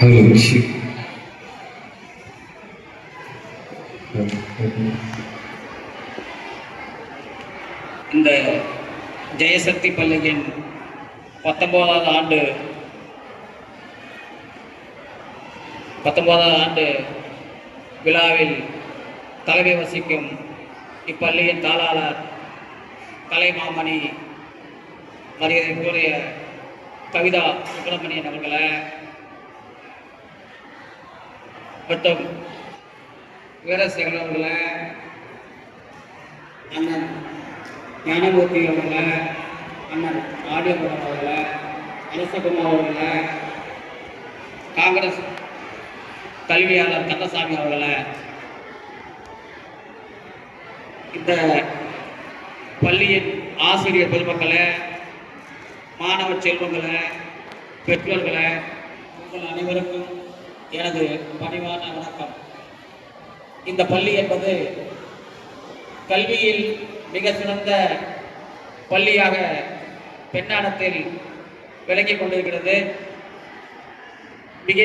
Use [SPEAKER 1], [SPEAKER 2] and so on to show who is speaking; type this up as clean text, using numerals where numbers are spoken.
[SPEAKER 1] மகிழ்ச்சி.
[SPEAKER 2] இந்த ஜெயசக்தி பள்ளியின் 19வது ஆண்டு விழாவில் தலைமை வசிக்கும் இப்பள்ளியின் தாளாளர் கலைமாமணி மரியாதைக்குரிய கவிதா சுப்பிரமணியன் அவர்களை மற்றும் வீரசேகரன் அவர்களை, அண்ணன் ஞானமூர்த்தி அவர்களை, அண்ணன் ஆடியபுரம் அவர்களை, அரசகுமார் அவர்களை, காங்கிரஸ் கல்வியாளர் கந்தசாமி அவர்களை, இந்த பள்ளியின் ஆசிரியர் பெருமக்களை, மாணவ செல்வங்களை, பெற்றோர்களை, உங்கள் அனைவருக்கும் எனது பணிவான வணக்கம். இந்த பள்ளி என்பது கல்வியில் மிக சிறந்த பள்ளியாக பெண்ணாடத்தில் விளங்கிக் கொண்டிருக்கிறது. மிக